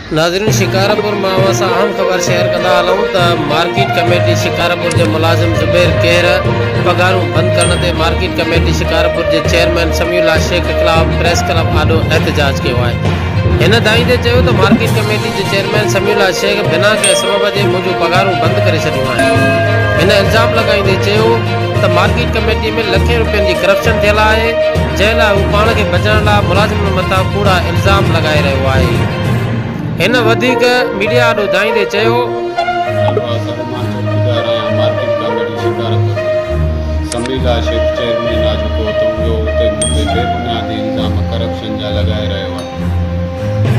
नाज़रीन, शिकारपुर मां असां अहम ख़बर शेयर कंदा हलूं त मार्केट कमेटी शिकारपुर के मुलाजिम ज़ुबैर केर पगारूं बंद करण ते मार्केट कमेटी शिकारपुर के चेयरमैन समीउल्लाह शेख ख़िलाफ़ प्रेस क्लब आॾो एहतजाज किया है। इन दाईंदे चयो त मार्केट कमेटी के चेयरमैन समीउल्लाह शेख बिना कंहिं सबब जे मुंहिंजूं पगारूं बंद करे छॾियूं आहिनि। हिन इल्ज़ाम लॻाईंदे चयो त मार्केट कमेटी में लखें रुपयनि जी करप्शन थियल आहे, जंहिं लाइ हू पाण खे बचाइण लाइ मुलाज़िमनि मथां कूड़ा इल्ज़ाम लॻाए रहियो आहे। इन वधीक मीडिया आॾो दाईंदे चयो समीउल्लाह शेख चेयरमैन आज को तो बेबुनियादी इल्ज़ाम करप्शन जा लगाए रहियो आहे।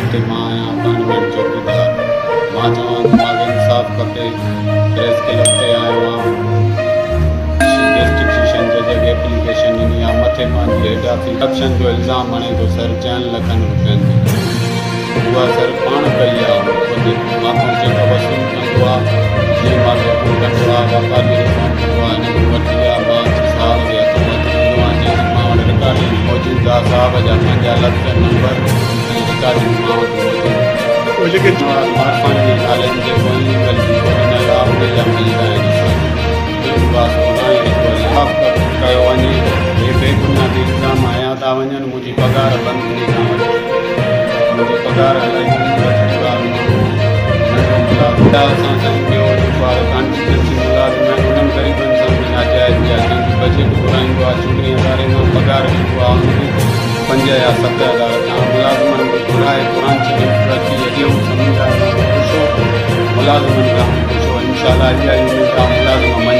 उते मां आहियां गवर्नमेंट चौकीदार। मां चवां थो मूंखे इंसाफ़ खपे। प्रेस क्लब ते आयो आहियां। डिस्ट्रिक्ट सेशन जज खे एप्लीकेशन ॾिनी आहे। मथे मुंहिंजी हेड ऑफिस करप्शन जो इल्ज़ाम हणे थो सर 4 लखनि रुपयनि जो। उहा सर पाण कई आहे। माण्हू जेको वसूल कंदो आहे, जीअं मां वसूल कंदो आहे, वापारी रिफंड कंदो आहे, हिन खे वठी आहे। मां साहब जे हथों हथ ॾींदो आहियां। जंहिंजी मां वटि रिकॉर्डिंग मौजूदु आहे। साहब जा 5 लख नंबर ऐं रिकॉर्डिंग मां वटि मौजूदु आहे। मार्फनि जी ॻाल्हियुनि जेको इलीगल ओरिजिनल आहे उन जा मिलंदा आहिनि। कयो वञे। हे बेबुनियादी इल्ज़ाम आया था वञनि। मुंहिंजी पघार बंदि थी था वञे। मुंहिंजी पघार इलाही असां साईं ॿियो जेको आहे कॉन्स्टिट्यूंसी मुलाज़िम आहिनि उन्हनि ग़रीबनि सां बि नाजाइज़ आहे। जंहिंजो बजट घुराईंदो आहे 14,000 मां पघार ॾींदो आहे हुनखे 5 या 7,000 तव्हां मुलाज़िमनि खे घुराए ब्रांच में रखी अॼु समुझा पुछो मुलाज़िमनि खां पुछो। इनशाला इहा ई मुलाज़िम